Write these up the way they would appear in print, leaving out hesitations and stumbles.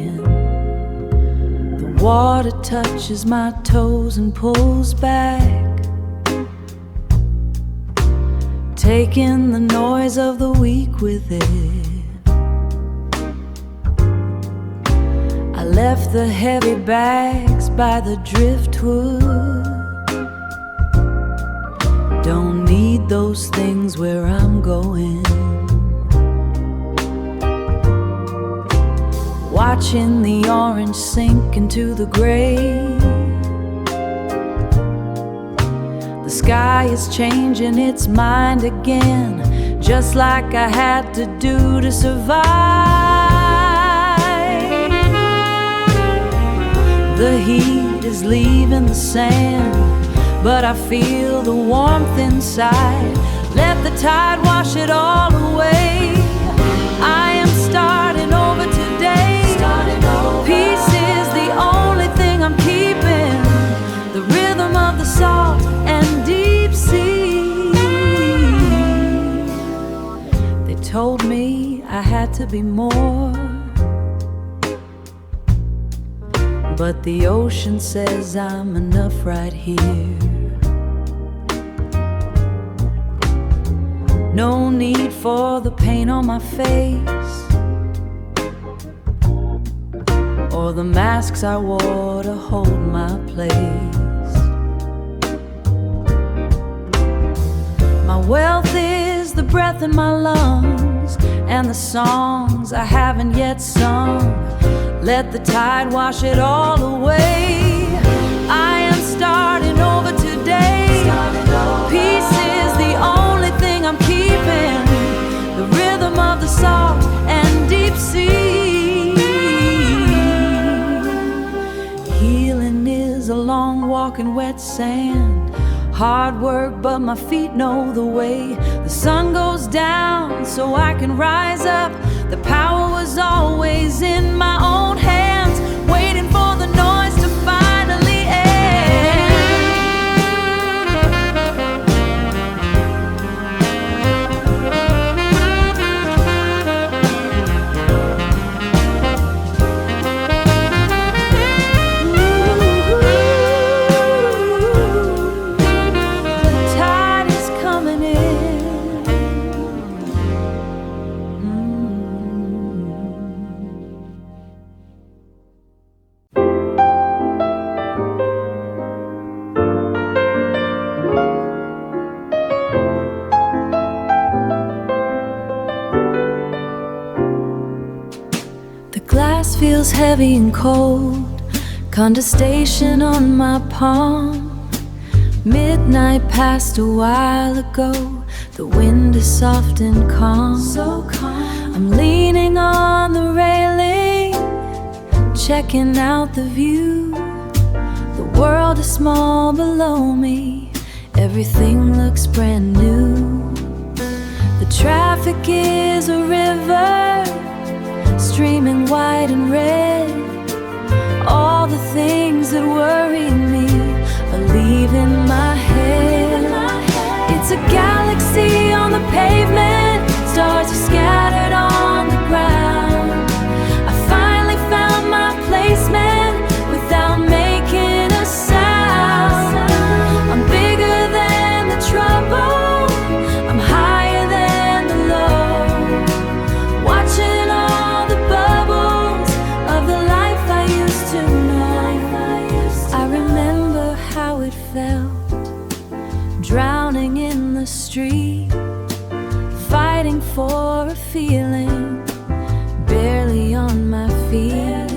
again. The water touches my toes and pulls back, taking the noise of the week with it. I left the heavy bags by the driftwood. Don't need those things where I'm going. Watching the orange sink into the gray. The sky is changing its mind again, just like I had to do to survive. The heat is leaving the sand, but I feel the warmth inside. Let the tide wash it all away. I am starting over today. Peace is the only thing I'm keeping, the rhythm of the salt and deep sea. They told me I had to be more, but the ocean says I'm enough right here. No need for the paint on my face, or the masks I wore to hold my place. My wealth is the breath in my lungs, and the songs I haven't yet sung. Let the tide wash it all away. I am starting over today. Peace is the only thing I'm keeping, the rhythm of the salt and deep sea. Healing is a long walk in wet sand, hard work but my feet know the way. The sun goes down so I can rise up. The power was always in my own hands, waiting for the noise to finally end. The tide is coming in. Glass feels heavy and cold, condensation on my palm. Midnight passed a while ago, the wind is soft and calm. So calm. I'm leaning on the railing, checking out the view. The world is small below me, everything looks brand new. The traffic is a river, streaming white and red. All the things that worry me are leaving my head. It's a galaxy on the pavement, stars are scattered on the ground. I finally found my placement without making a sound. I'm bigger than the trouble, I'm higher than the low, watching all the bubbles of the life I used to know. I remember how it felt, drowning in the street, fighting for a feeling, barely on my feet.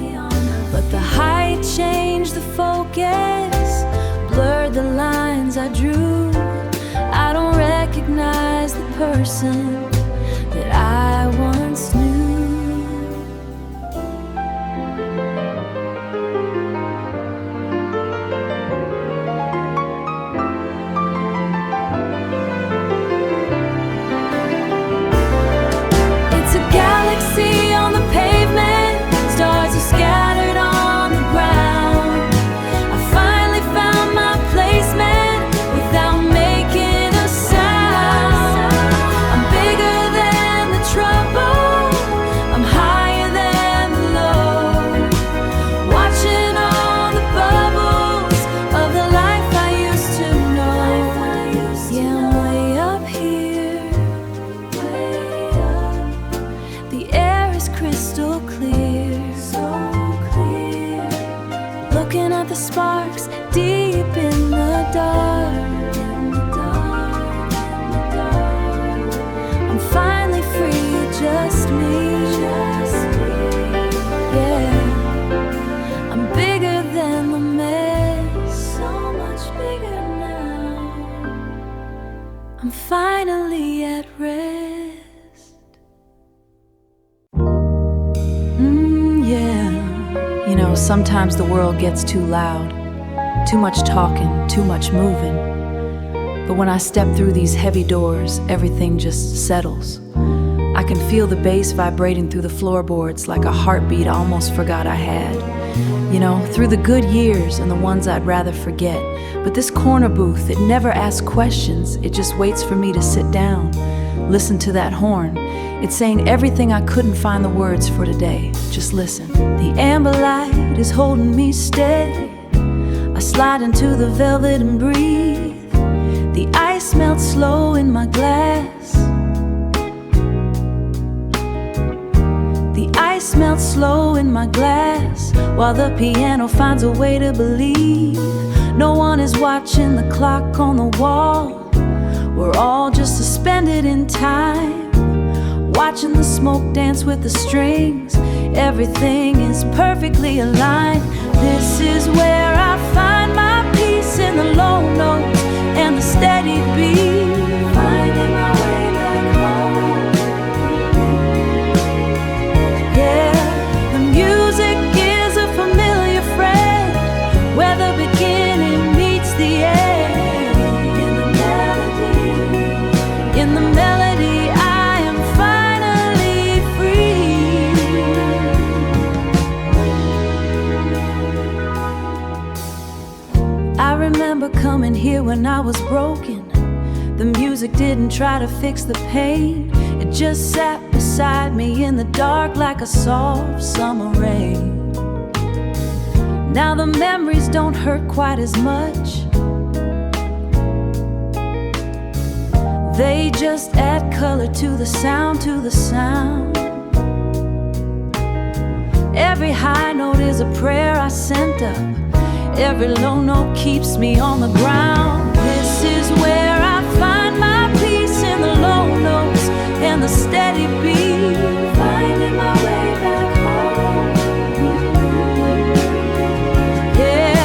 But the height changed the focus, blurred the lines I drew. I don't recognize the person that I once knew. It's a galaxy on the pavement, stars are scattered on the ground. I finally found my placement without making a sound. I'm big sparks deep in the dark. I'm finally free, just me. Yeah, I'm bigger than the mess, so much bigger now. I'm finally at rest. Yeah. You know, sometimes the world gets too loud, too much talking, too much moving. But when I step through these heavy doors, everything just settles. I can feel the bass vibrating through the floorboards like a heartbeat I almost forgot I had. You know, through the good years and the ones I'd rather forget. But this corner booth, it never asks questions. It just waits for me to sit down, listen to that horn. It's saying everything I couldn't find the words for today. Just listen. The amber light is holding me steady. I slide into the velvet and breathe. The ice melts slow in my glass. The ice melts slow in my glass, while the piano finds a way to believe. No one is watching the clock on the wall. We're all just suspended in time, watching the smoke dance with the strings. Everything is perfectly aligned. This is where I find my peace, in the low notes and the steady beat. Finding my way back home. Yeah, the music is a familiar friend, where the beginning meets the end. In the melody, in the melody, I am finally free. I remember coming here when I was broken. The music didn't try to fix the pain. It just sat beside me in the dark like a soft summer rain. Now the memories don't hurt quite as much. They just add color to the sound, to the sound. Every high note is a prayer I sent up. Every low note keeps me on the ground. This is where I find my peace, in the low notes and the steady beat. Finding my way back home. Yeah,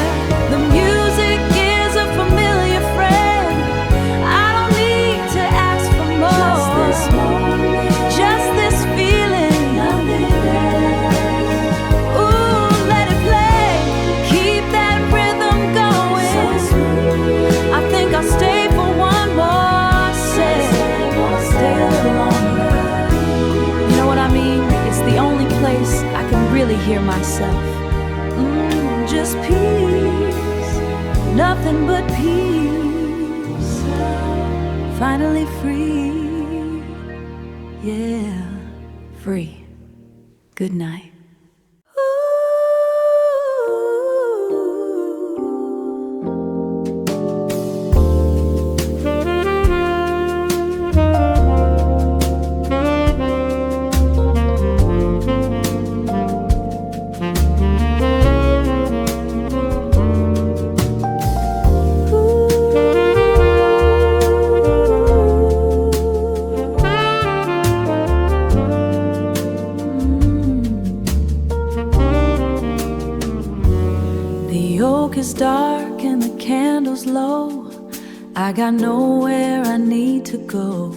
the music is a familiar friend. I don't need to ask for more. Just this moment, just this feeling. Nothing else. Ooh, let it play. Keep that rhythm going. So smooth. I think I'll stay for one more set. Stay a little longer. You know what I mean? It's the only place I can really hear myself. Just peace, nothing but peace. Finally free, yeah, free. Good night. Is dark and the candle's low. I got nowhere I need to go.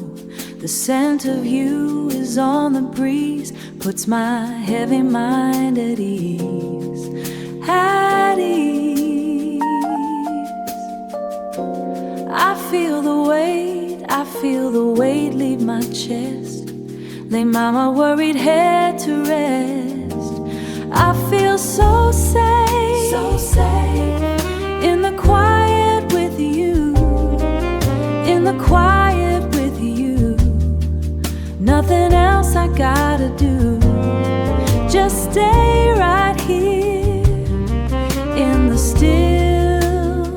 The scent of you is on the breeze, puts my heavy mind at ease. At ease. I feel the weight leave my chest. Lay my worried head to rest. I feel so safe, so safe. In the quiet with you, in the quiet with you. Nothing else I gotta do. Just stay right here in the still,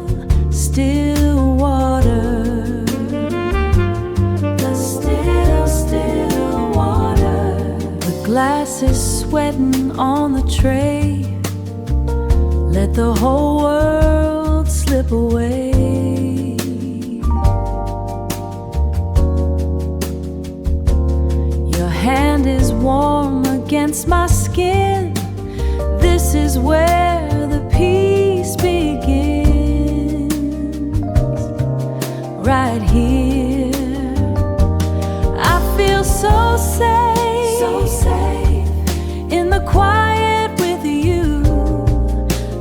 still water. The still, still water. The glass is sweating on the tray. let the whole world slip away. Your hand is warm against my skin. This is where the peace begins, right here. I feel so safe in the quiet with you.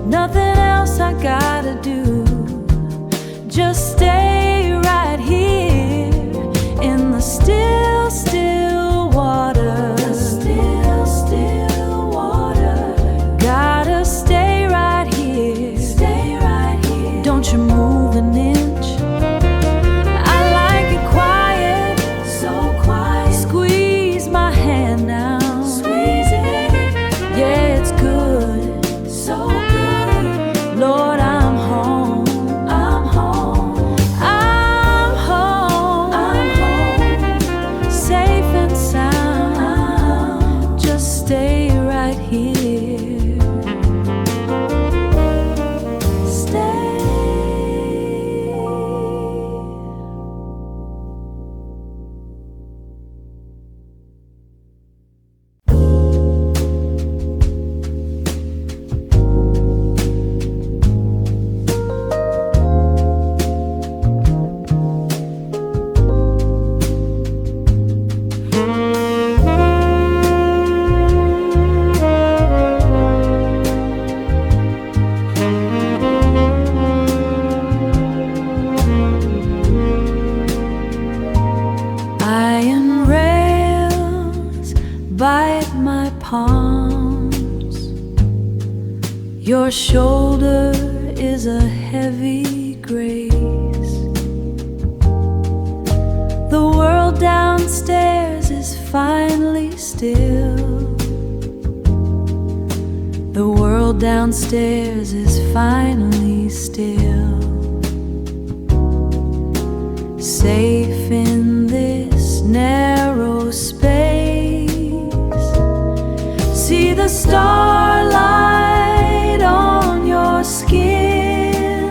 Nothing else I gotta do, just stay right here in the still, still water. The still, still water. Gotta stay right here. Stay right here. Don't you move an inch. I like it quiet, so quiet. Squeeze my hand now. Squeeze it. Yeah, it's good, so good. Lord, I'm home. I'm home. I'm home. I'm home. Safe and sound. Just stay right here. Stay. Iron rails bite my palms. Your shoulder is a heavy grace. The world downstairs is finally still. The world downstairs is finally still. Safe in this narrow space. See the starlight on your skin.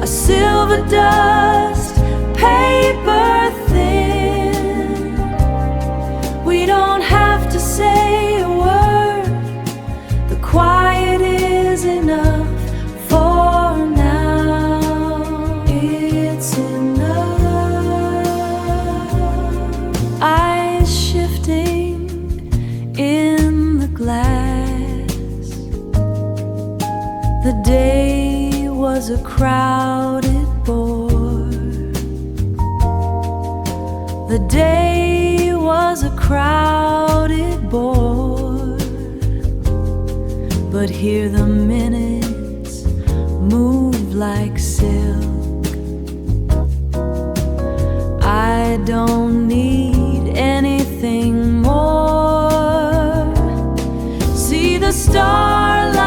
A silver dust, paper thin. We don't have to say a word. The quiet is enough for now. It's enough. Eyes shifting in the glass. The day was a crowded bore. The day was a crowded bore. But here the minutes move like silk. I don't need anything more. See the starlight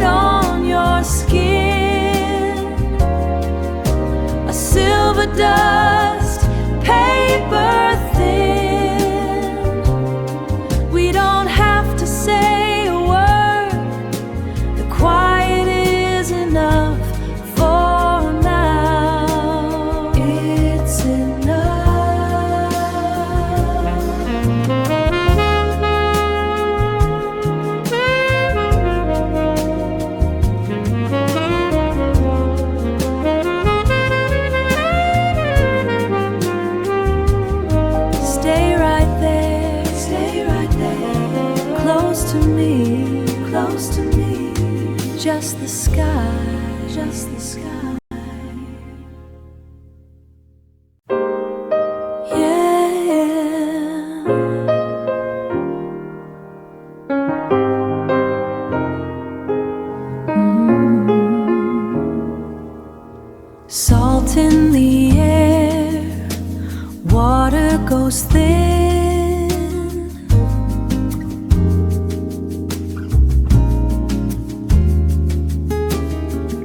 on your skin. A silver dust, paper thin. We don't have to say a word. The quiet is enough for now. It's enough. Stay right there. Stay right there. Close to me. Close to me. Just the sky. Just the sky. Salt in the air, water goes thin.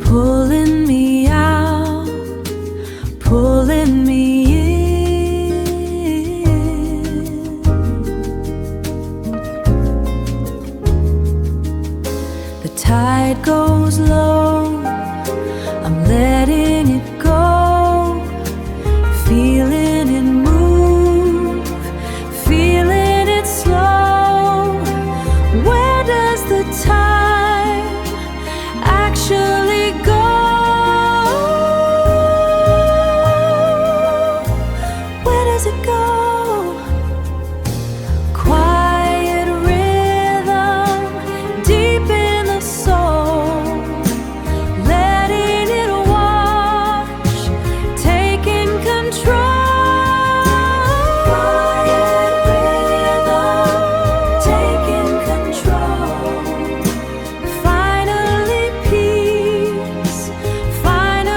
Pulling me tide goes low, I'm letting it go, feeling it move, feeling it slow. Where does the time actually go? Where does it go? Quiet rhythm deep in the soul, letting it wash, taking control. Quiet rhythm taking control. Finally peace, right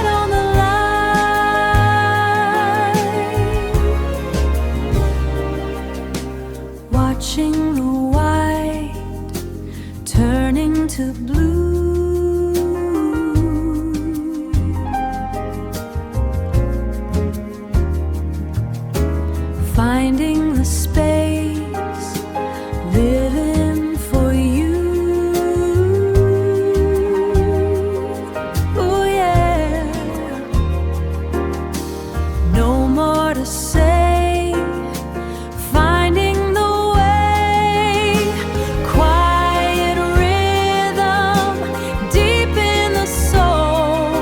on the line. Watching the white turning to blue, finding the space, living for you. Oh yeah, no more to say, finding the way. Quiet rhythm deep in the soul,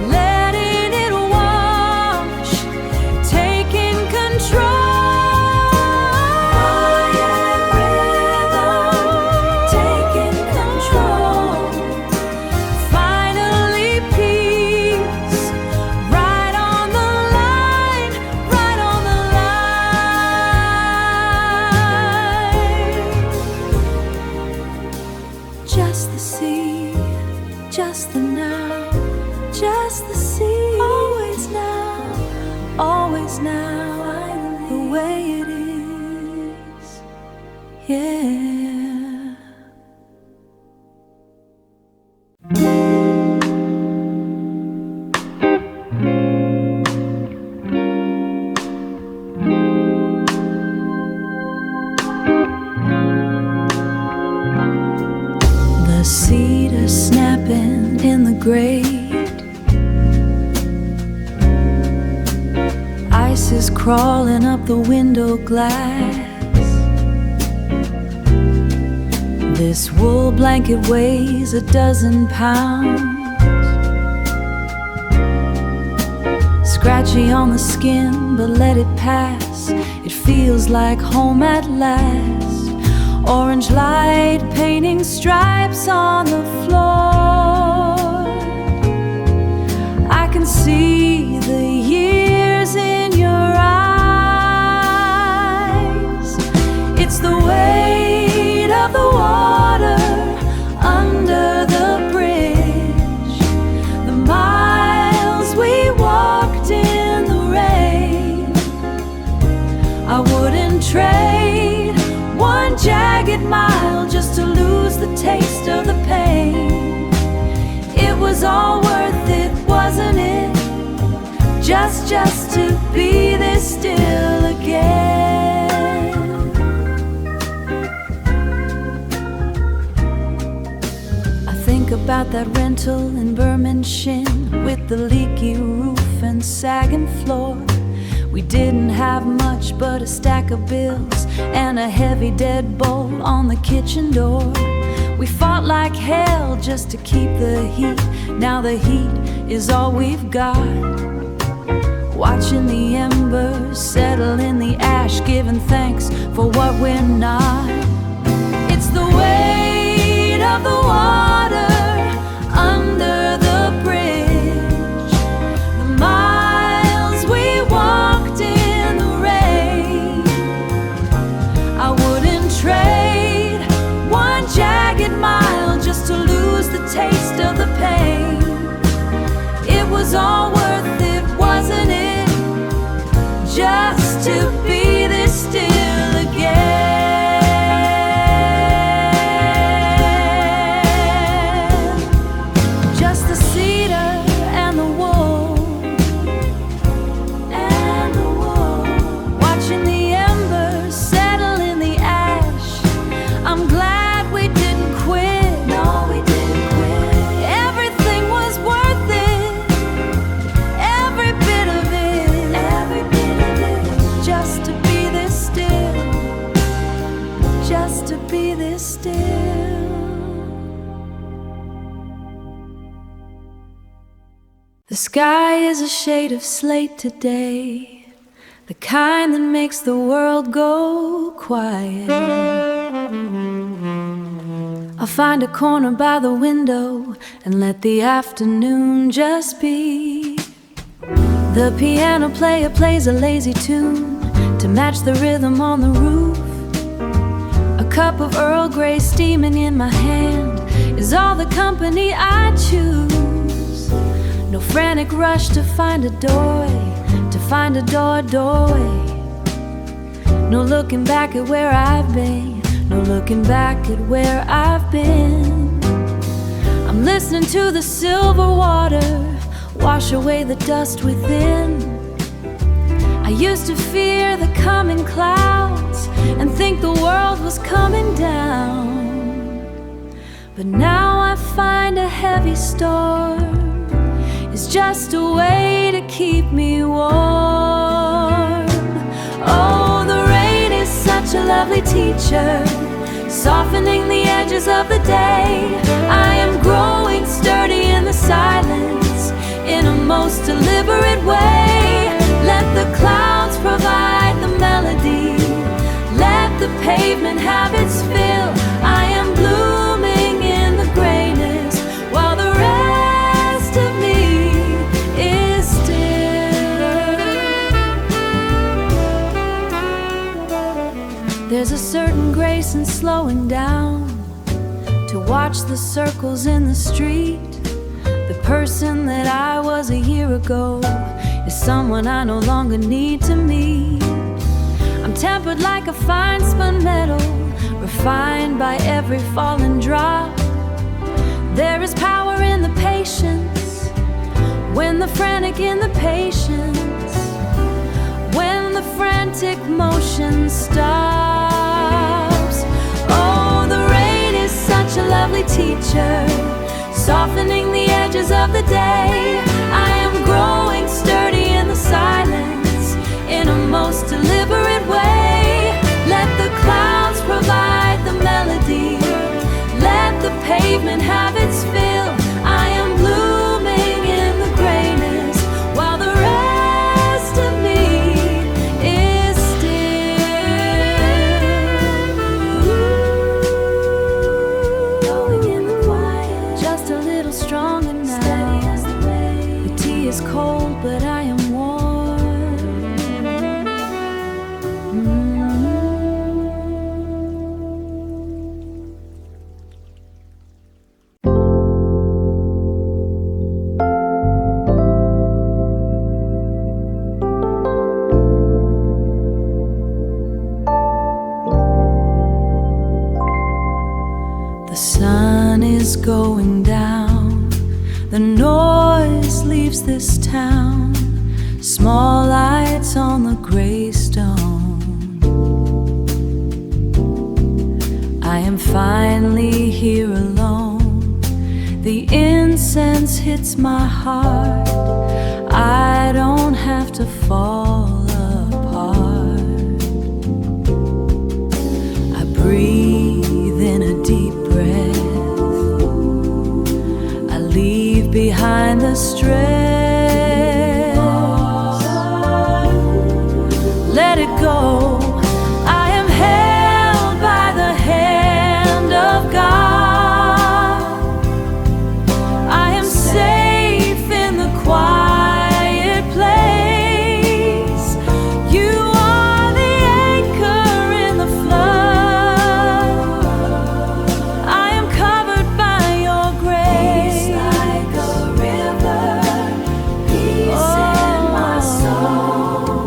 letting it wash, taking control. Quiet rhythm taking control. Finally peace, right on the line, right on the line. Just the sea, just the now, just the sea. Always now, the way it is. Yeah. The cedar snapping in the grate, ice is crawling up the window glass. This wool blanket weighs 12 pounds, scratchy on the skin, but let it pass. It feels like home at last. Orange light painting stripes on the floor. I can see the years in your eyes. It's the weight of the water under the bridge, the miles we walked in the rain. I wouldn't trade one jagged mile just to lose the taste of the pain. It was all worth it, wasn't it? Just to be this still again. I think about that rental in Bermondshin with the leaky roof and sagging floor. We didn't have much but a stack of bills and a heavy deadbolt on the kitchen door. We fought like hell just to keep the heat. Now the heat is all we've got. Watching the embers settle in the ash, giving thanks for what we're not. It's the weight of the water under the bridge, the miles we walked in the rain. I wouldn't trade one jagged mile just to lose the taste of the pain. It was all worth it, wasn't it? Just to be this still again. Just the cedar and the wool, watching the embers settle in the ash. I'm glad just to be this still. The sky is a shade of slate today, the kind that makes the world go quiet. I'll find a corner by the window and let the afternoon just be. The piano player plays a lazy tune to match the rhythm on the roof. A cup of Earl Grey steaming in my hand is all the company I choose. No frantic rush to find a doorway, to find a doorway. No looking back at where I've been, no looking back at where I've been. I'm listening to the silver water wash away the dust within. I used to fear the coming clouds and think the world was coming down. But now I find a heavy storm is just a way to keep me warm. Oh, the rain is such a lovely teacher, softening the edges of the day. I am growing sturdy in the silence, in a most deliberate way. Let the clouds provide the melody, let the pavement have its fill. I am blooming in the grayness, while the rest of me is still. There's a certain grace in slowing down to watch the circles in the street. The person that I was a year ago is someone I no longer need to meet. I'm tempered like a fine spun metal, refined by every falling drop. There is power in the patience, when the frantic in the patience, when the frantic motion stops. Oh, the rain is such a lovely teacher, softening the edges of the day. I am growing sturdy in the silence, in a most deliberate way. Let the clouds provide the melody, let the pavement have its fill. I am blooming in the grayness, while the rest of me is still. Going in the quiet, just a little stronger now. Steady as the rain. The tea is cold, but I am warm. The sun is going down, the noise leaves this town, small lights on the gray stone. I am finally here alone, the incense hits my heart, I don't have to fall apart. I breathe in a deep breath, I leave behind the stress. Let it go, I am held by the hand of God. I am safe in the quiet place. You are the anchor in the flood. I am covered by your grace. Peace like a river, peace in my soul.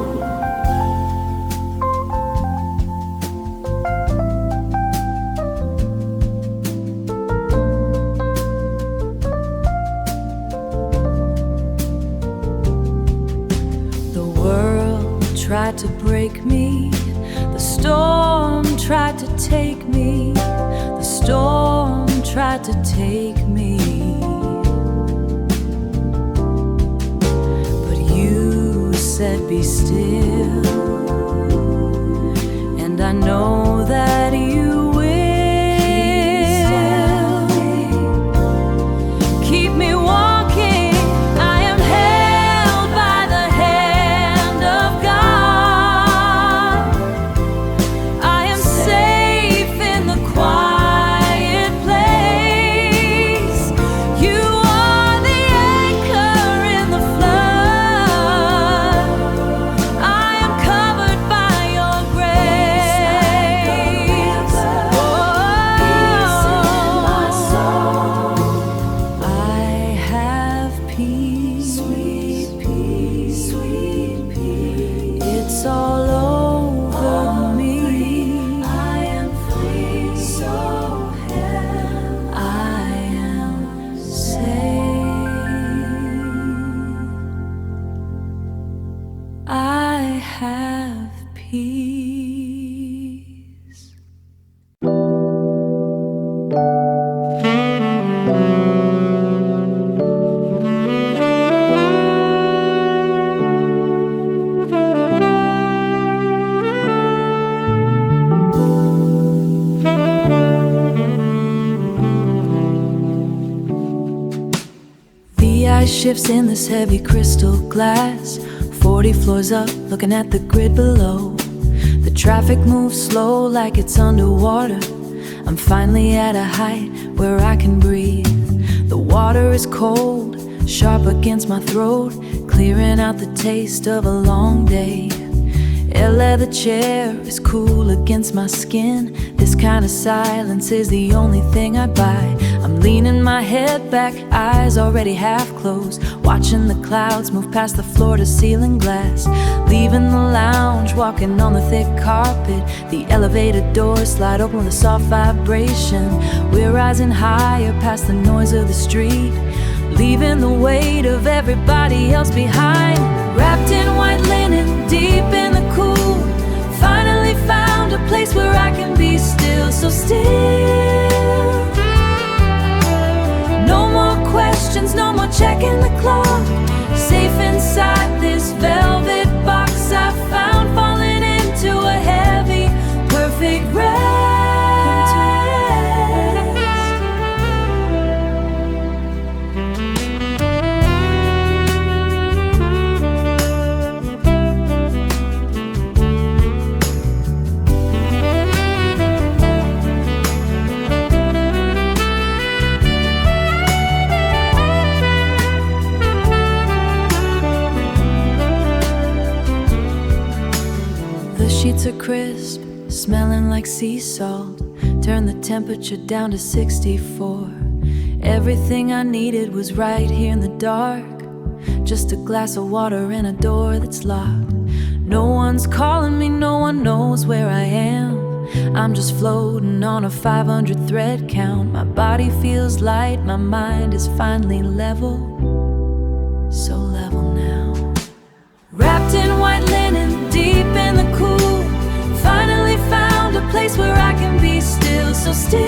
The world tried to break me, the storm tried to take me, the storm tried to take me. But you said be still, and I know that you shifts in this heavy crystal glass. 40 floors up, looking at the grid below. The traffic moves slow like it's underwater. I'm finally at a height where I can breathe. The water is cold, sharp against my throat, clearing out the taste of a long day. A leather chair is cool against my skin. This kind of silence is the only thing I'd buy. I'm leaning my head back, eyes already half closed, watching the clouds move past the floor-to-ceiling glass. Leaving the lounge, walking on the thick carpet. The elevator doors slide open with a soft vibration. We're rising higher past the noise of the street, leaving the weight of everybody else behind. Wrapped in white linen, deep in the cool, finally found a place where I can be still, so still. No more questions, no more checking the clock. Safe inside this velvet box I found, falling into a heavy, perfect rest. Sheets are crisp, smelling like sea salt. Turn the temperature down to 64. Everything I needed was right here in the dark. Just a glass of water and a door that's locked. No one's calling me, no one knows where I am. I'm just floating on a 500 thread count. My body feels light, my mind is finally level. So level now. Wrapped in white linen, deep in the cool, finally found a place where I can be still, so still.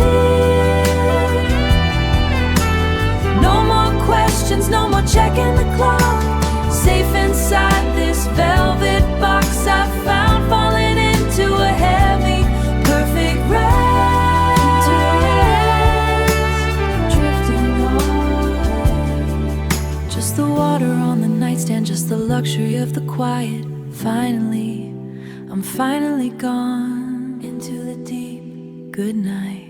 No more questions, no more checking the clock. Safe inside this velvet box I found, falling into a heavy, perfect rest. Drifting away. Just the water on the nightstand, just the luxury of the quiet. Finally, I'm finally gone into the deep good night.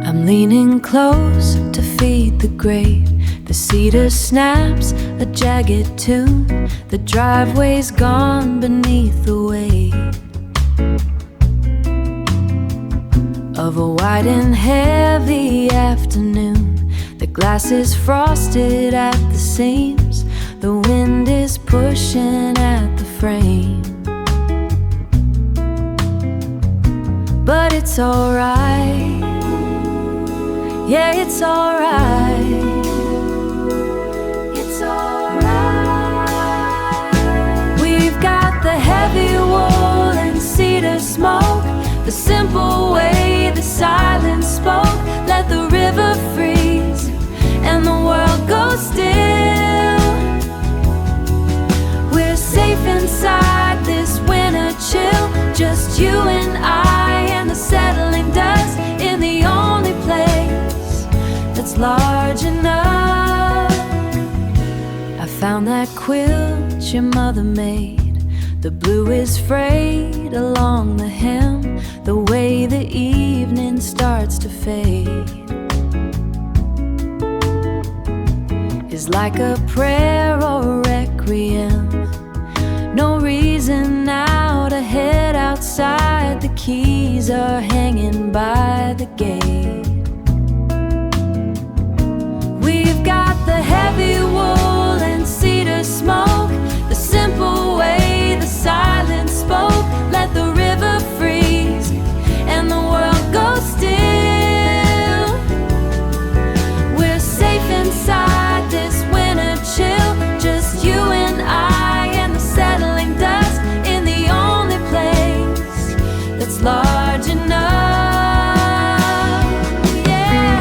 I'm leaning close to feed the grape. The cedar snaps a jagged tune. The driveway's gone beneath the weight of a wide and heavy afternoon. The glass is frosted at the seams. The wind is pushing at the frame. But it's alright. Yeah, it's alright. The heavy wool and cedar smoke, the simple way the silence spoke. Let the river freeze and the world go still. We're safe inside this winter chill, just you and I and the settling dust, in the only place that's large enough. I found that quilt your mother made. The blue is frayed along the hem, the way the evening starts to fade is like a prayer or a requiem. No reason now to head outside. The keys are hanging by the gate. We've got the heavy wool and cedar smoke, the simple way the silence spoke. Let the river freeze and the world go still. We're safe inside this winter chill, just you and I and the settling dust, in the only place that's large enough. Yeah.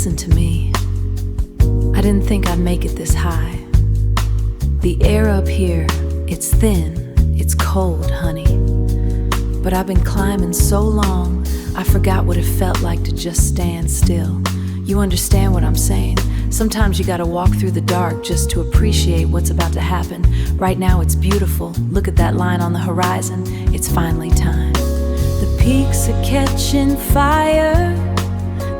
Listen to me. I didn't think I'd make it this high. The air up here, it's thin, it's cold, honey. But I've been climbing so long, I forgot what it felt like to just stand still. You understand what I'm saying? Sometimes you gotta walk through the dark just to appreciate what's about to happen. Right now it's beautiful. Look at that line on the horizon. It's finally time. The peaks are catching fire.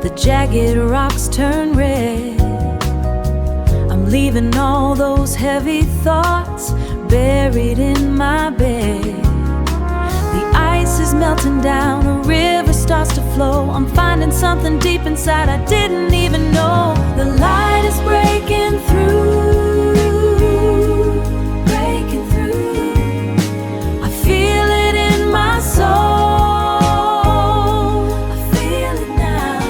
The jagged rocks turn red. I'm leaving all those heavy thoughts buried in my bed. The ice is melting down, a river starts to flow. I'm finding something deep inside I didn't even know. The light is breaking through, breaking through. I feel it in my soul. I feel it now.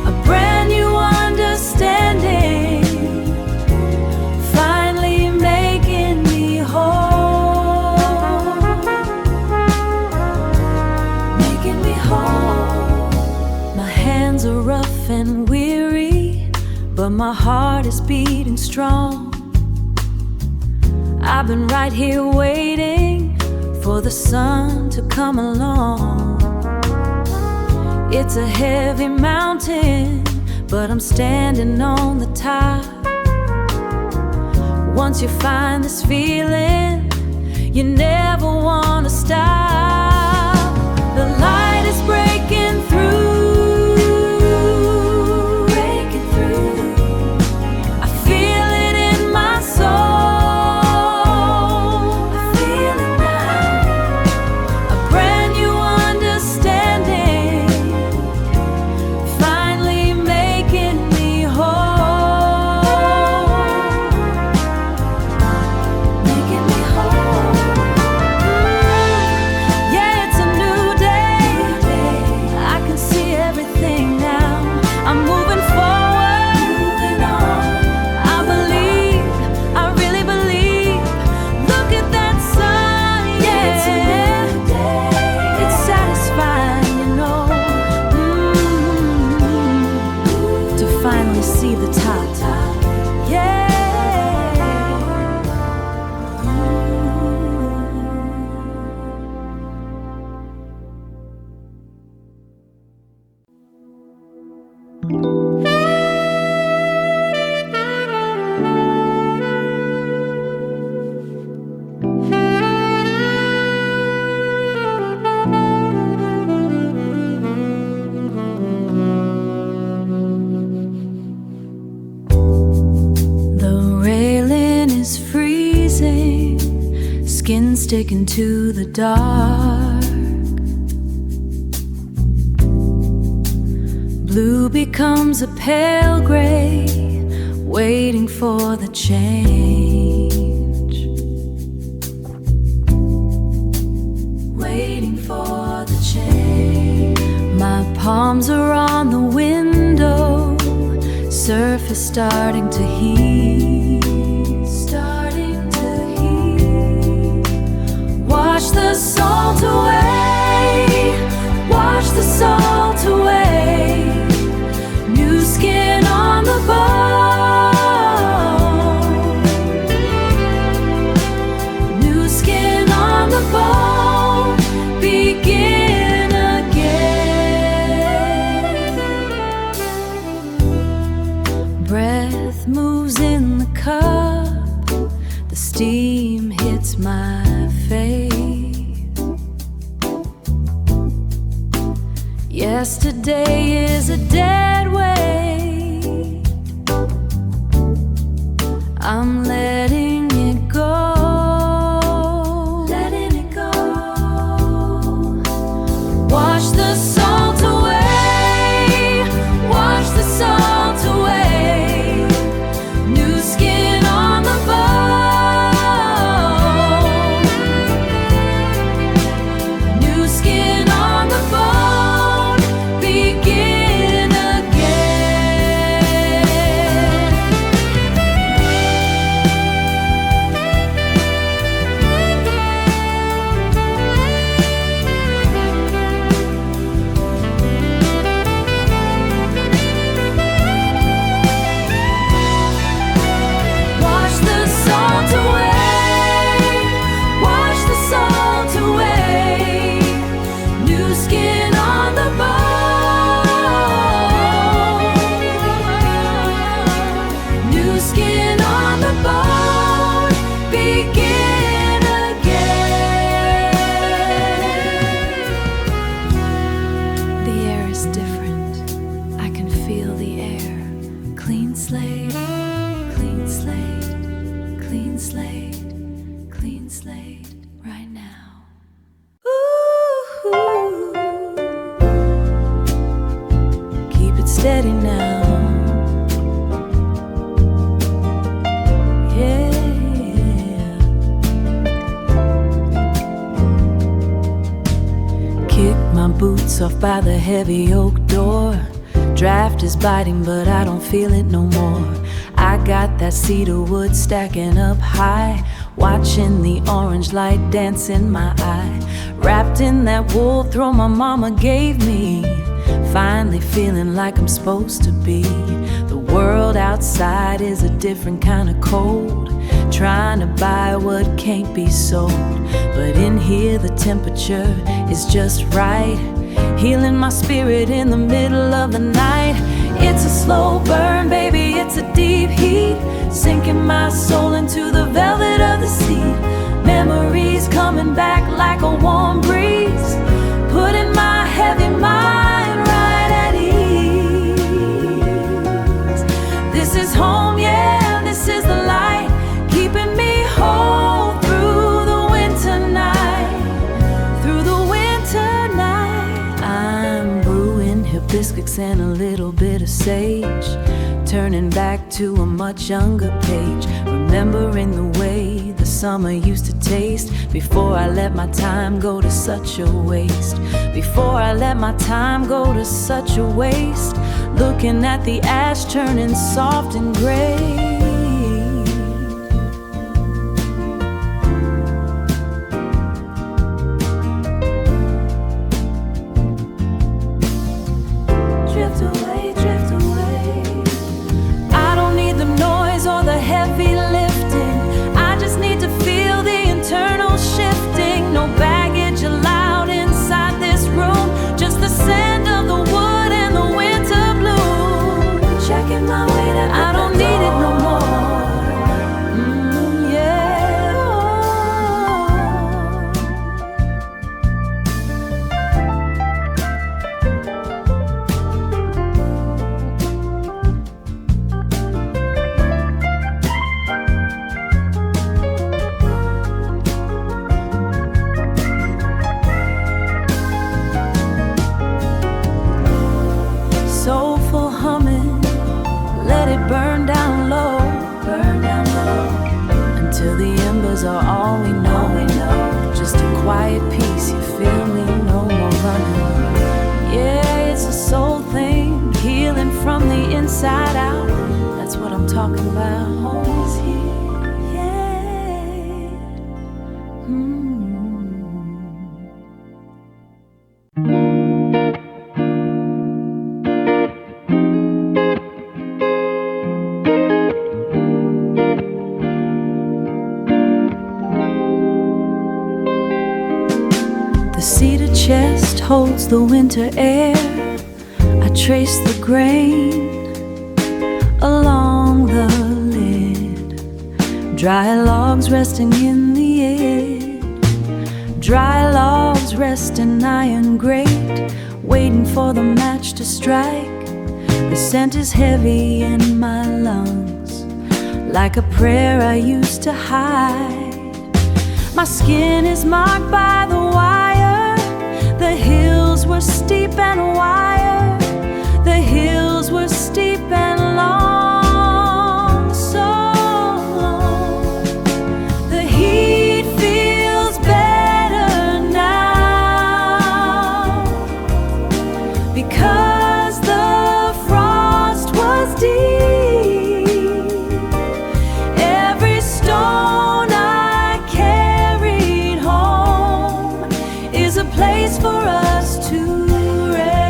A brand new understanding, finally making me whole. Making me whole. My hands are rough and weary, but my heart is beating strong. I've been right here waiting for the sun to come along. It's a heavy mountain, but I'm standing on the top. Once you find this feeling, you never want to stop. The light is breaking through. Sticking to the dark. Blue becomes a pale gray, waiting for the change. Waiting for the change. My palms are on the window, surface starting to heat. Wash the salt away, wash the salt away. New skin on the bone, new skin on the bone. Begin again. Breath moves in the cup, the steam hits my face. Yesterday is a dead weight. I'm letting it go. Letting it go. Wash the salt away. Wash the salt away. New skin on the bone. New skin on the bone. Begin again. translate right now. Ooh, keep it steady now. Yeah. Kick my boots off by the heavy oak door. Draft is biting, but I don't feel it no more. I got that cedar wood stacking up high, watching the orange light dance in my eye. Wrapped in that wool throw my mama gave me, finally feeling like I'm supposed to be. The world outside is a different kind of cold, trying to buy what can't be sold. But in here the temperature is just right, healing my spirit in the middle of the night. It's a slow burn, baby, it's a deep heat, sinking my soul into the velvet of the sea. Memories coming back like a warm breeze, putting my heavy mind right at ease. This is home, yeah, this is the light, keeping me whole through the winter night. Through the winter night, I'm brewing hibiscus and a little bit of sage, turning back to a much younger page, remembering the way the summer used to taste, before I let my time go to such a waste. Before I let my time go to such a waste, looking at the ash turning soft and gray. Are all we know, just a quiet peace, you feel me, no more running. Yeah, it's a soul thing, healing from the inside out, that's what I'm talking about. Home is here, yeah. The cedar chest holds the winter air. I trace the grain along the lid. Dry logs resting in the air. Dry logs rest in iron grate, waiting for the match to strike. The scent is heavy in my lungs, like a prayer I used to hide. My skin is marked by the wire. The hills were steep and wire. The hills were steep and long, so long. The heat feels better now, because the frost was deep. Every stone I carried home is a place for us to rest.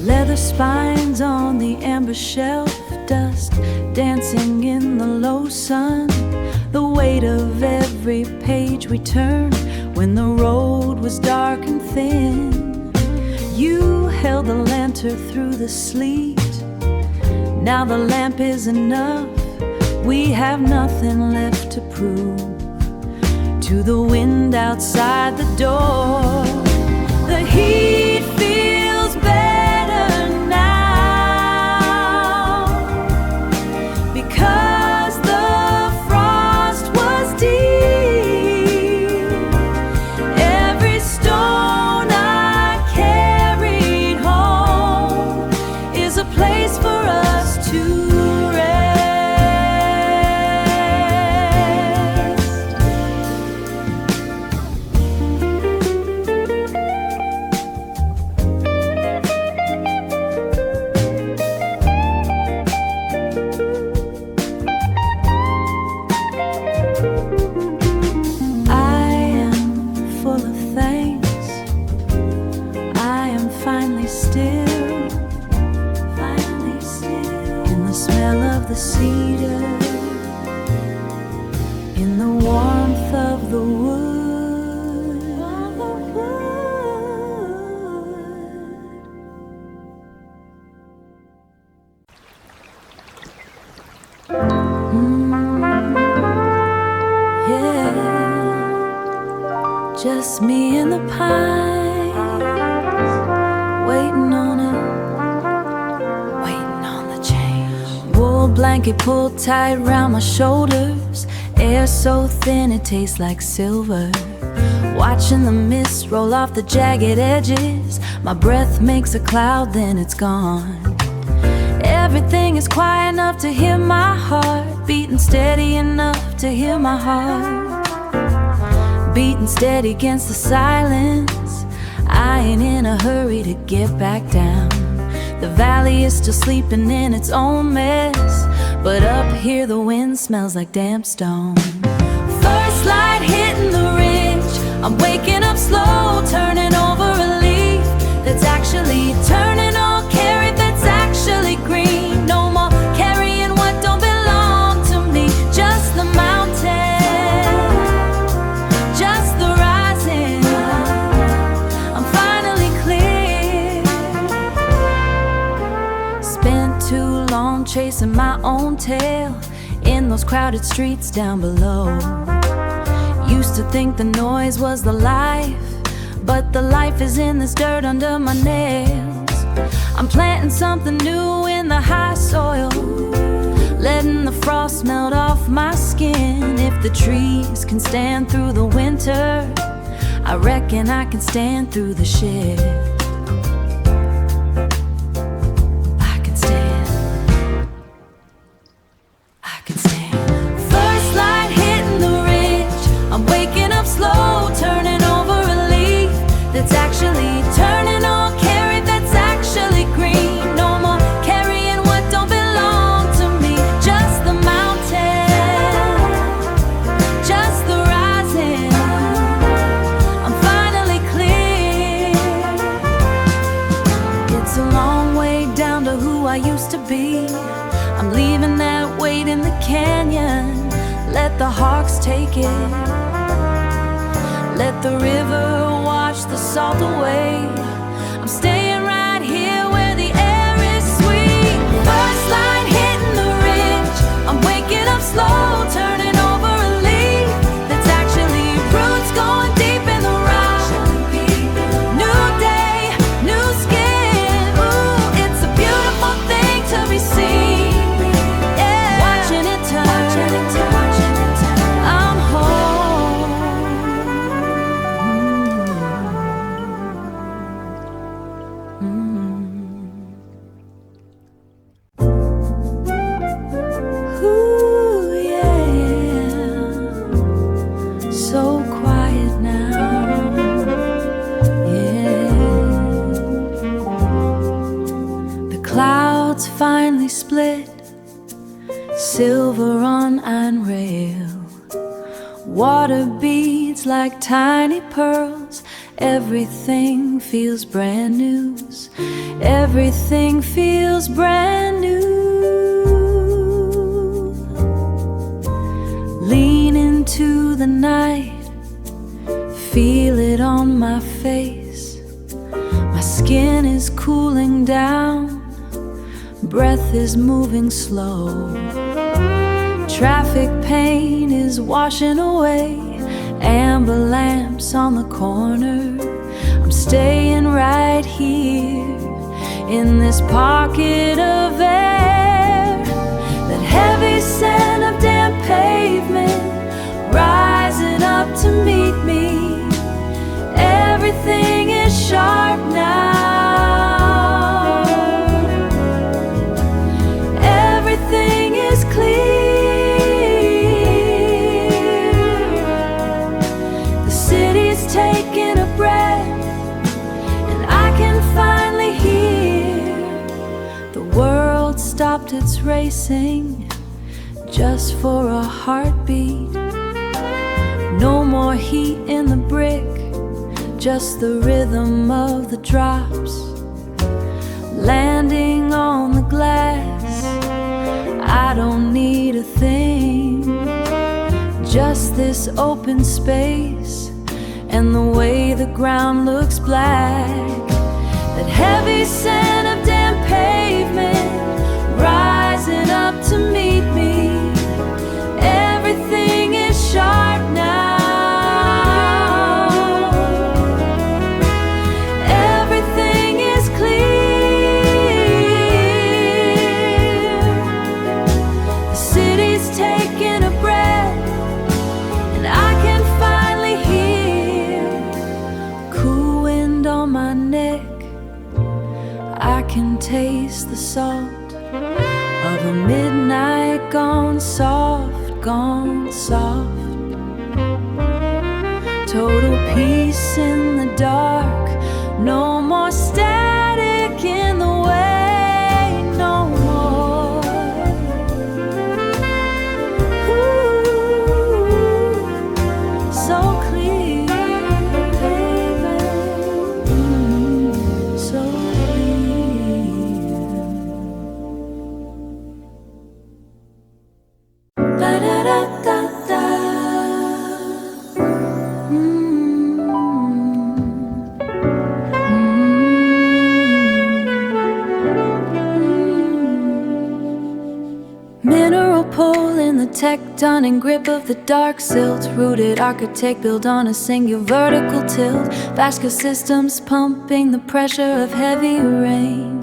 Leather spines on the amber shelf, dust dancing in the low sun. The weight of every page we turned when the road was dark and thin. You held the lantern through the sleet. Now the lamp is enough. We have nothing left to prove to the wind outside the door. The heat feels better now, smell of the cedar, in the warmth of the wood. Yeah, just me and the pines, waiting on the change. Wool blanket pulled tight round my shoulders, air so thin it tastes like silver. Watching the mist roll off the jagged edges, my breath makes a cloud, then it's gone. Everything is quiet enough to hear my heart beating steady enough to hear my heart beating steady against the silence. I ain't in a hurry to get back down. The valley is still sleeping in its own mess, but up here the wind smells like damp stone. First light hitting the ridge, I'm waking up slow, turning over a leaf that's actually turning all carried, that's actually green. No more carrying what don't belong to me. Just the mountain, just the rising. I'm finally clear. Spent too long chasing my own tail in those crowded streets down below. Used to think the noise was the life, but the life is in this dirt under my nails. I'm planting something new in the high soil, letting the frost melt off my skin. If the trees can stand through the winter, I reckon I can stand through the shit. I can stand. First light hitting the ridge, I'm waking up slow, turning over a leaf that's actually turning all carried, that's actually green. No more carrying what don't belong to me. Just the mountain, just the rising. I'm finally clear. It's a long way down to who I used to be. I'm leaving that weight in the canyon. Let the hawks take it. Let the river wash the salt away. I'm staying right here where the air is sweet. First light hitting the ridge, I'm waking up slow, turning over a leaf that's actually roots going deep in the rock. New day, new skin. Ooh, it's a beautiful thing to be seen. Yeah, watching it turn. I'm home. Ooh, yeah, so quiet now. Yeah, the clouds finally split, silver on iron rail. Water beads like tiny pearls. Everything feels brand new. Everything feels brand new. Lean into the night, feel it on my face. My skin is cooling down, breath is moving slow. Traffic pain is washing away, amber lamps on the corner. I'm staying right here in this pocket of air. That heavy scent of damp pavement rising up to meet me. Everything is sharp now. Everything is clear. Taking a breath, and I can finally hear the world stopped its racing just for a heartbeat. No more heat in the brick, just the rhythm of the drops landing on the glass. I don't need a thing, just this open space and the way the ground looks black. That heavy scent of damp pavement rising up to meet me. Everything is sharp now. Everything is clear. The city's taking a breath, and I can finally hear cool wind on my neck. I can taste the salt of a midnight gone soft, gone soft. Total peace in the dark, no more static in the way, no more. Ooh, so clear, baby, so ba-da-da-da-da. Mineral pull in the tectonic grip of the dark silt. Rooted architect built on a single vertical tilt. Vascular systems pumping the pressure of heavy rain.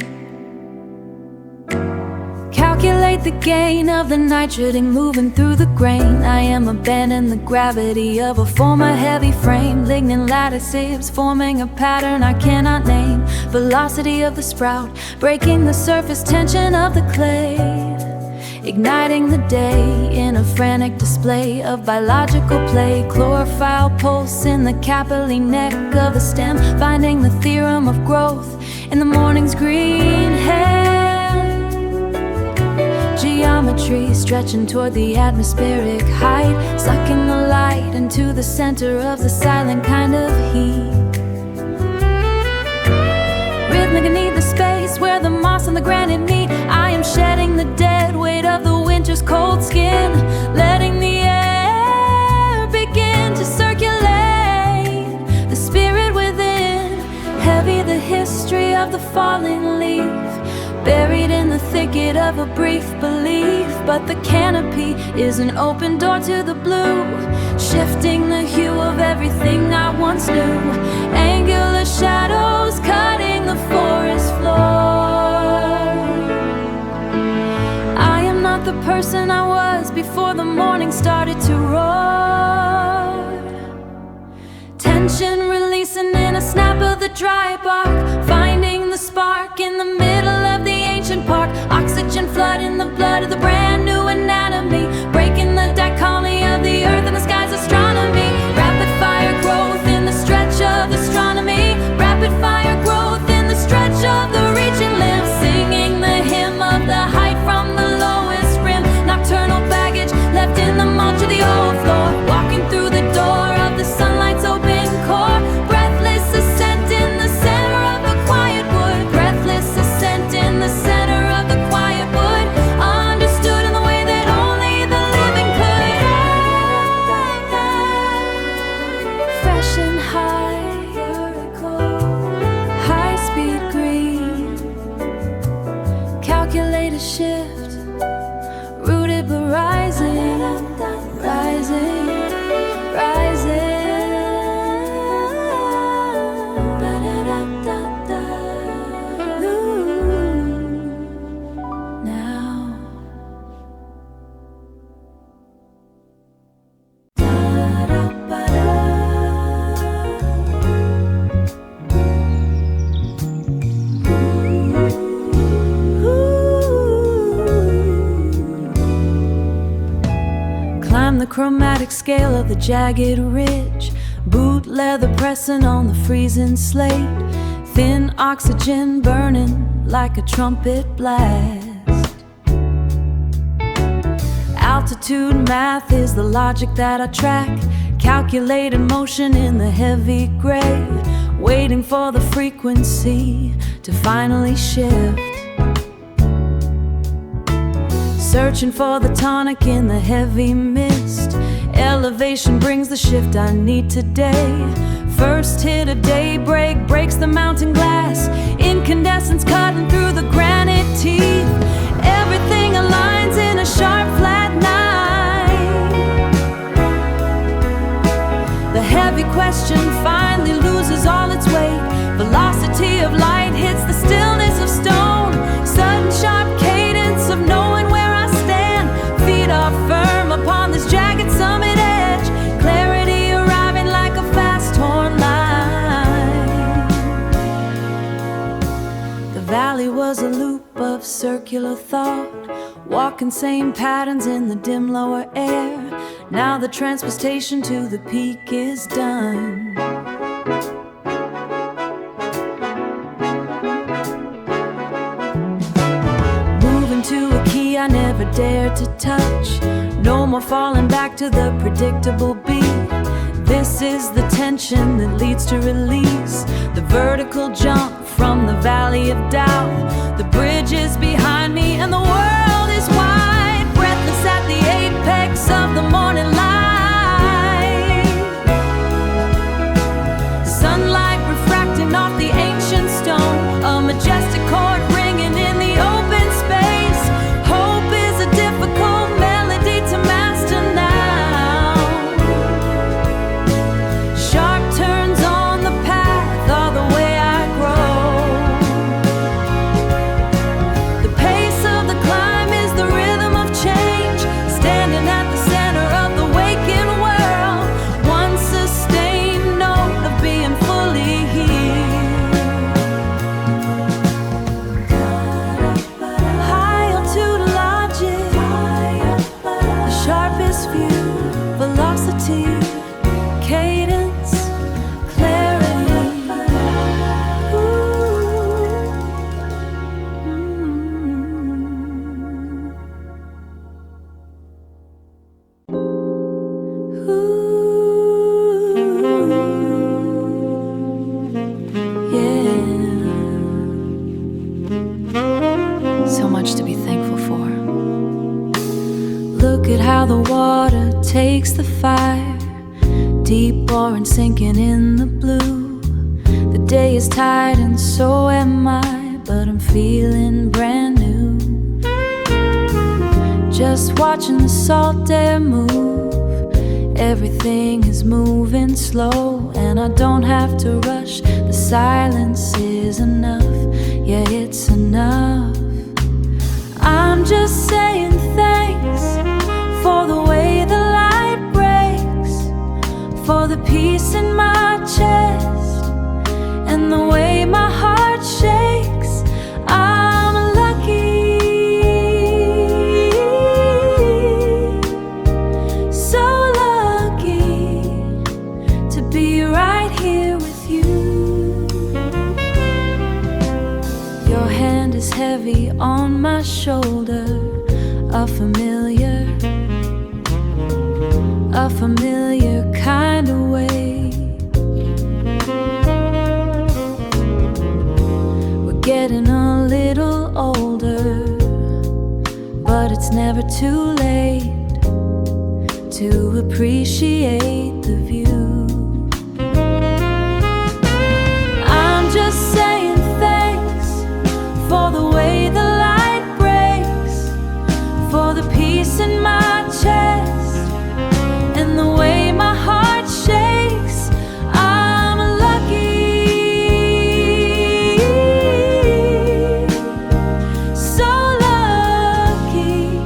Calculate the gain of the nitrogen moving through the grain. I am abandoning the gravity of a former heavy frame. Lignin lattices forming a pattern I cannot name. Velocity of the sprout breaking the surface tension of the clay. Igniting the day in a frantic display of biological play. Chlorophyll pulse in the capillary neck of the stem. Finding the theorem of growth in the morning's green hand. Geometry stretching toward the atmospheric height. Sucking the light into the center of the silent kind of heat. Rhythmic beneath the space where the moss and the granite meet. I am shedding the dead weight of the winter's cold skin. Letting the air begin to circulate. The spirit within, heavy the history of the falling leaf. Buried in the thicket of a brief belief. But the canopy is an open door to the blue. Shifting the hue of everything I once knew. Angular shadows cutting the forest floor. I am not the person I was before the morning started to roar. Tension releasing in a snap of the dry bark. Finding the spark in the middle of the ancient park. Oxygen flood in the blood of the brand new anatomy. Breaking the dichotomy of the earth and the sky's astronomy. Rapid fire growth in the stretch of astronomy. Rapid fire growth in the stretch of the reaching limb. Singing the hymn of the height from the lowest rim. Nocturnal baggage left in the mulch of the old floor. Walking through the door of the sunlight's open core. Breathless ascent in the center of the quiet wood. Breathless ascent in the center of the quiet wood. Understood in the way that only the living could. Fresh and high, high-speed green. Calculate a shift, rooted but rising, rising, rising. The chromatic scale of the jagged ridge. Boot leather pressing on the freezing slate. Thin oxygen burning like a trumpet blast. Altitude math is the logic that I track. Calculated motion in the heavy gray. Waiting for the frequency to finally shift. Searching for the tonic in the heavy mist. Elevation brings the shift I need today. First hit of daybreak breaks the mountain glass. Incandescence cutting through the granite teeth. Everything aligns in a sharp flat night. The heavy question finally loses all its weight. Velocity of light hits the stillness of stone. Sudden sharp cadence of knowing where I stand. Feet are firm upon this jagged summit edge. Clarity arriving like a fast torn line. The valley was a loop of circular thought, walking same patterns in the dim lower air. Now the transportation to the peak is done. Moving to a key I never dared to touch. No more falling back to the predictable beat. This is the tension that leads to release. The vertical jump from the valley of doubt. The bridge is behind me and the world is wide. Breathless at the apex of the morning light. Sunlight refracting off the ancient stone. A majestic chord ringing in the open space. Hope is a difficult melody to master now. Sharp turns on the path are the way I grow. The pace of the climb is the rhythm of change. Standing at the center of the waking world. One sustained note of being fully here. High altitude logic, the sharpest view, velocity, cadence, clarity. Yeah. So much to be thankful for. Look at how the water takes the fire, deep boring sinking in the blue. The day is tired and so am I, but I'm feeling brand new. Just watching the salt air move. Everything is moving slow, and I don't have to rush. The silence is enough, yeah, it's enough. I'm just saying thanks for the way the light breaks, for the peace in my chest, and the way my heart shakes. I'm lucky, so lucky to be right here with you. Your hand is heavy on my shoulder, a familiar kind of way. We're getting a little older, but it's never too late to appreciate the view. I'm just saying thanks for the way the light breaks, for the peace in my chest, and the way my heart shakes. I'm lucky, so lucky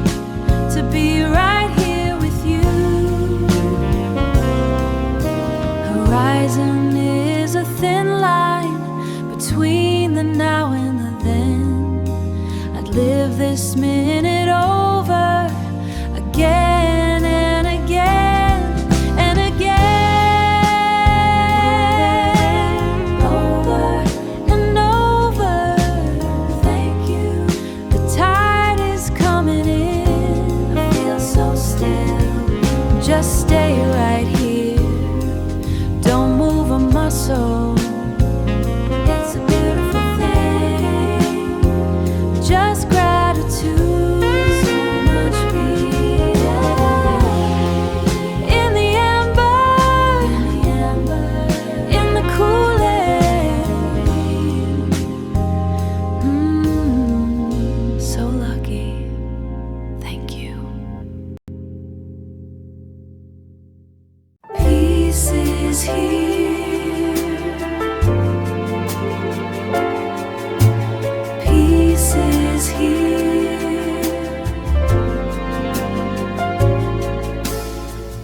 to be right here with you. Peace is here. Peace is here.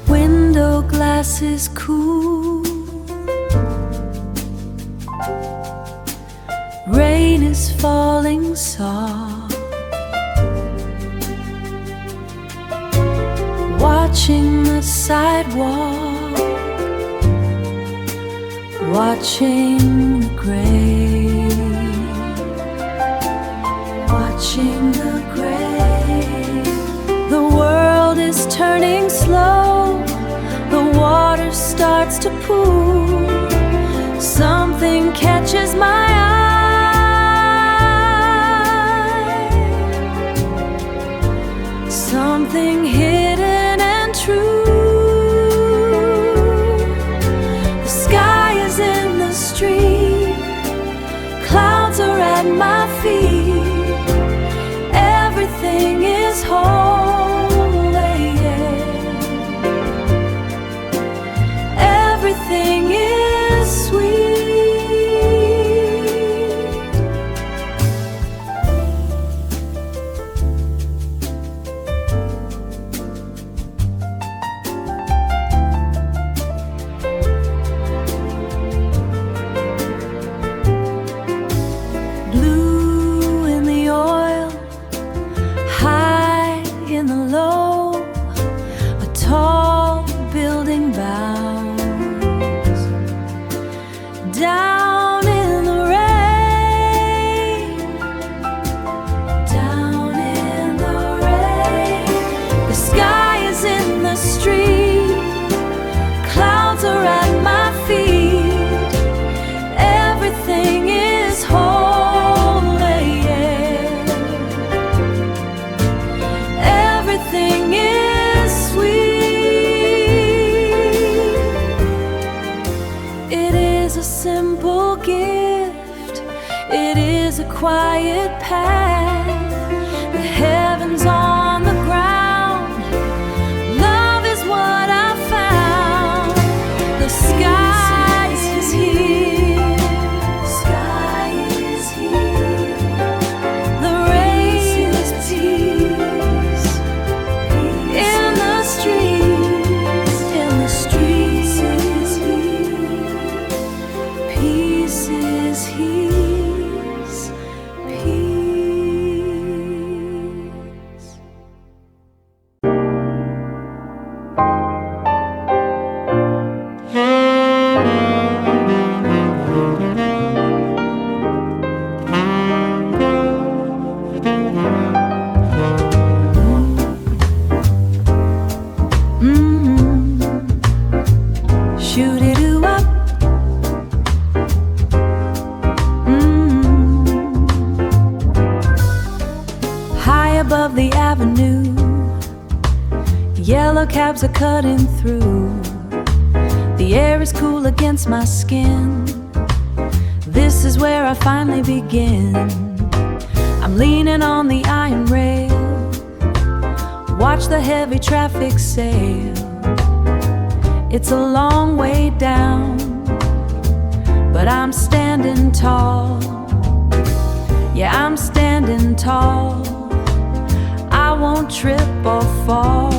Window glass is cool. Rain is falling soft. Watching the sidewalk, watching the gray, watching the gray. The world is turning slow. The water starts to pool. Something catches my eye. Something hidden and true. The sky is in the street. Clouds are at my feet. Everything is holy. Everything is sweet. Blue in the oil, high in the low, a tall building bounds down in the rain, down in the rain. The sky is in the street, clouds are at my feet. Everything is holy, everything is sweet. It is a simple gift, it is a quiet path. The heavens on the ground, love is what I found. The sky is here, sky is here. The rain is peace in the streets, in the streets is here. Peace is his, peace. Shoot-it-oo-up. High above the avenue, yellow cabs are cutting through. The air is cool against my skin. This is where I finally begin. I'm leaning on the iron rail, watch the heavy traffic sail. It's a long way down, but I'm standing tall. Yeah, I'm standing tall. I won't trip or fall.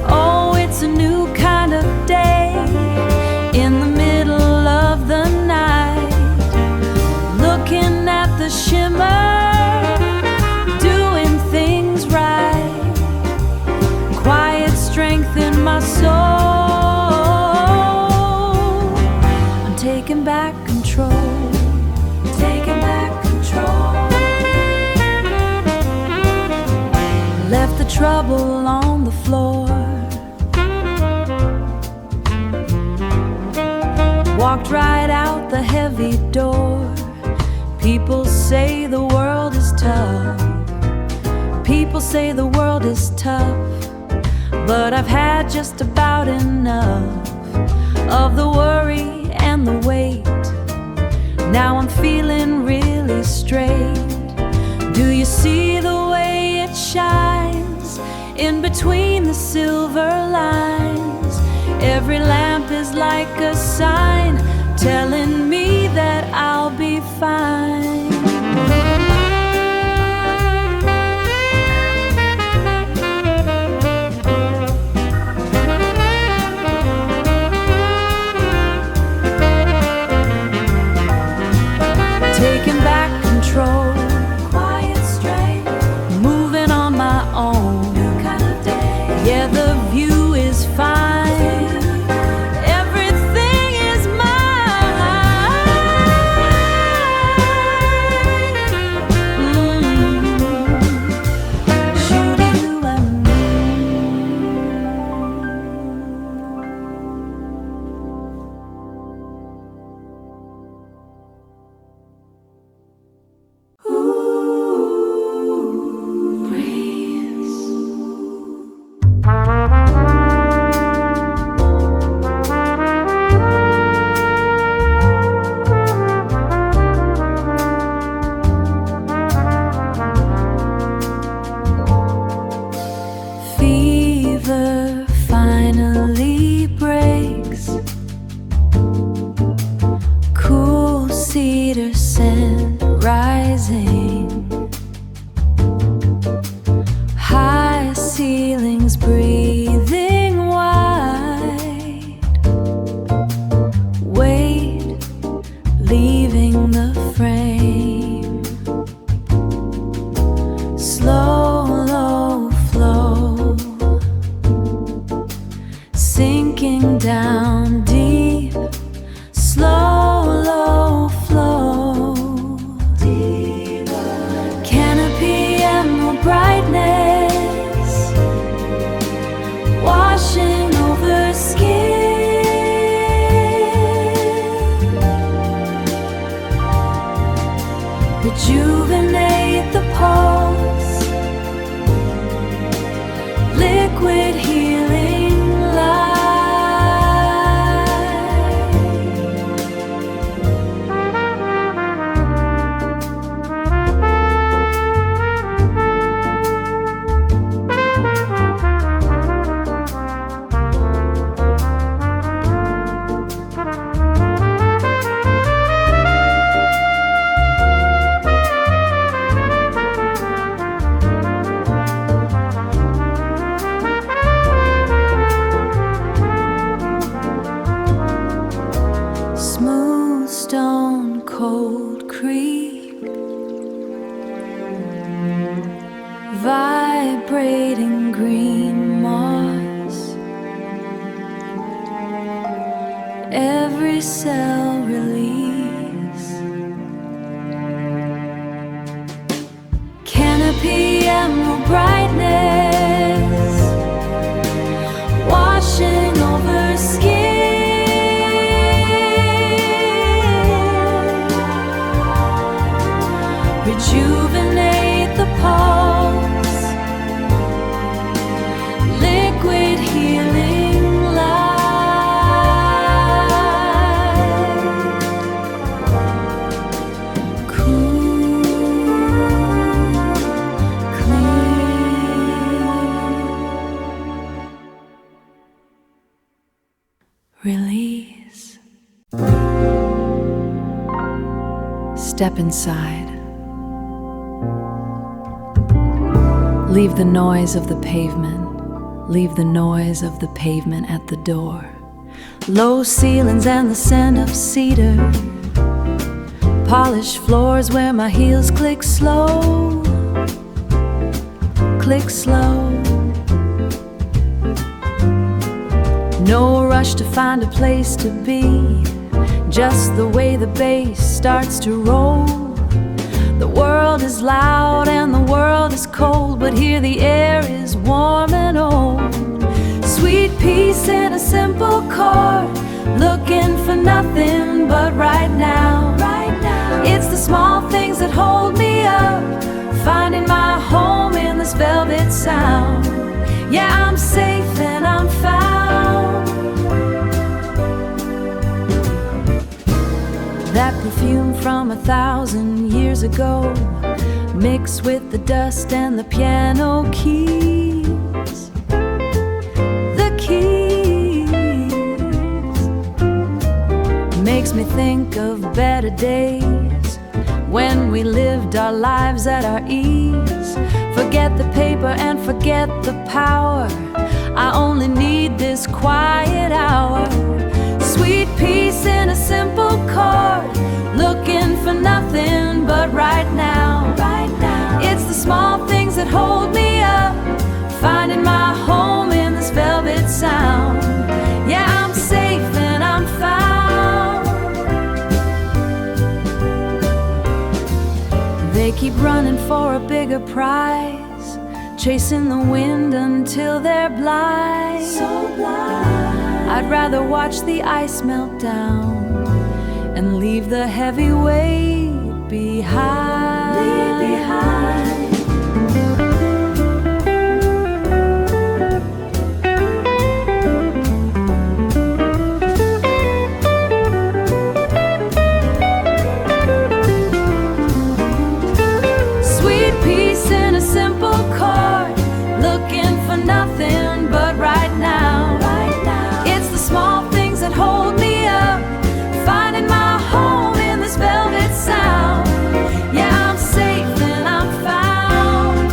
Oh, it's a new kind of day in the middle of the night. Looking at the shimmer, doing things right. Quiet strength in my soul. I'm taking back control. Taking back control. Left the trouble on the floor. Walked right out the heavy door. People say the world is tough. People say the world is tough. But I've had just about enough of the worry and the weight. Now I'm feeling really straight. Do you see the way it shines in between the silver lines? Every lamp is like a sign telling me that I'll be fine. Taking back control, quiet strength, moving on my own. New kind of day. Yeah, the view is fine. Everything is mine. Shoo-doo and fever finally breaks. Cool cedar scent rising. High ceilings breathing wide. Weight leaving the frame. Slow, low flow. Sinking down deep. Slow, low flow. Canopy emerald brightness. Washing over skin. Rejuvenate the pulse. Liquid healing light. Smooth stone cold creek. Vibrating green moss. Every cell release. Canopy emerald brightness. Washing over skin. Rejuvenate the pulse. Liquid healing light. Cool, clear. Release. Step inside. Leave the noise of the pavement. Leave the noise of the pavement at the door. Low ceilings and the scent of cedar. Polished floors where my heels click slow. Click slow. No rush to find a place to be. Just the way the bass starts to roll. The world is loud and the world is cold, but here the air is warm and old. Sweet peace in a simple chord. Looking for nothing but right now. It's the small things that hold me up. Finding my home in this velvet sound. Yeah, I'm safe and I'm found. That perfume from 1,000 years ago, mixed with the dust and the piano keys. The keys. days when we lived our lives at our ease. Forget the paper and forget the power. I only need this quiet hour. Sweet peace in a simple chord, looking for nothing but right now. It's the small things that hold me up, finding my home in this velvet sound. Yeah, I'm safe and I'm found. They keep running for a bigger prize, chasing the wind until they're blind. So blind. I'd rather watch the ice melt down and leave the heavy weight behind. Leave behind. Sweet peace in a simple chord, looking for nothing but right now. It's the small things that hold me up, finding my home in this velvet sound. Yeah, I'm safe and I'm found.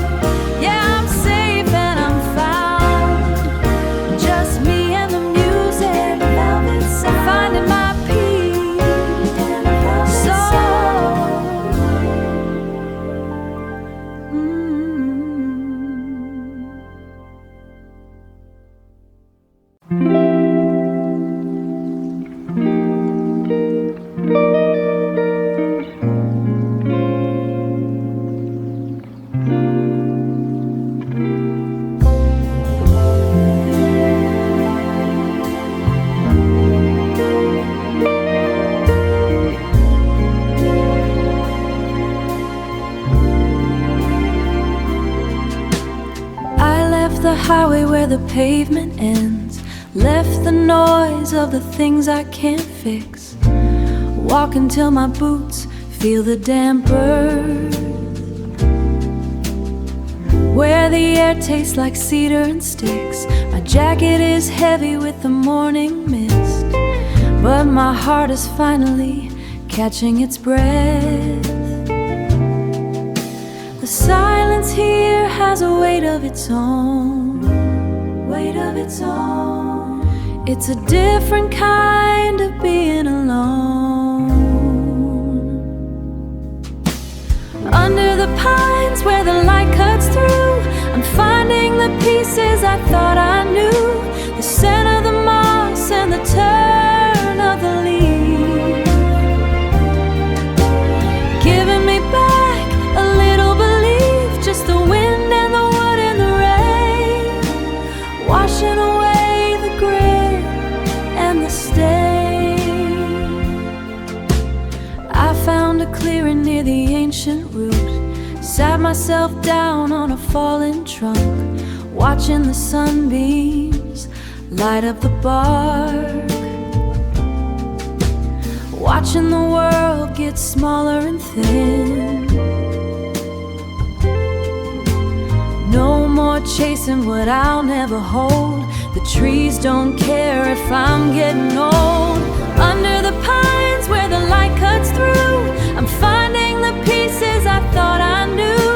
Yeah, I'm safe and I'm found. Just me and the music, velvet sound. Finding my peace in a velvet soul. I left the highway where the pavement ends, left the noise of the things I can't fix, walk until my boots feel the damp earth, where the air tastes like cedar and sticks. My jacket is heavy with the morning mist, but my heart is finally catching its breath. The silence here has a weight of its own, weight of its own. It's a different kind of being alone. Under the pines where the light cuts through, I'm finding the pieces I thought I knew, the scent of the moss and the turn of the leaf, giving me back a little belief. Just the wind and the wood and the rain, washing away the grit and the stain. I found a clearing near the ancient root, sat myself down on a fallen trunk, watching the sunbeams light up the bark, watching the world get smaller and thin. No more chasing what I'll never hold. The trees don't care if I'm getting old. Under the pines where the light cuts through, I'm finding the pieces I thought I knew,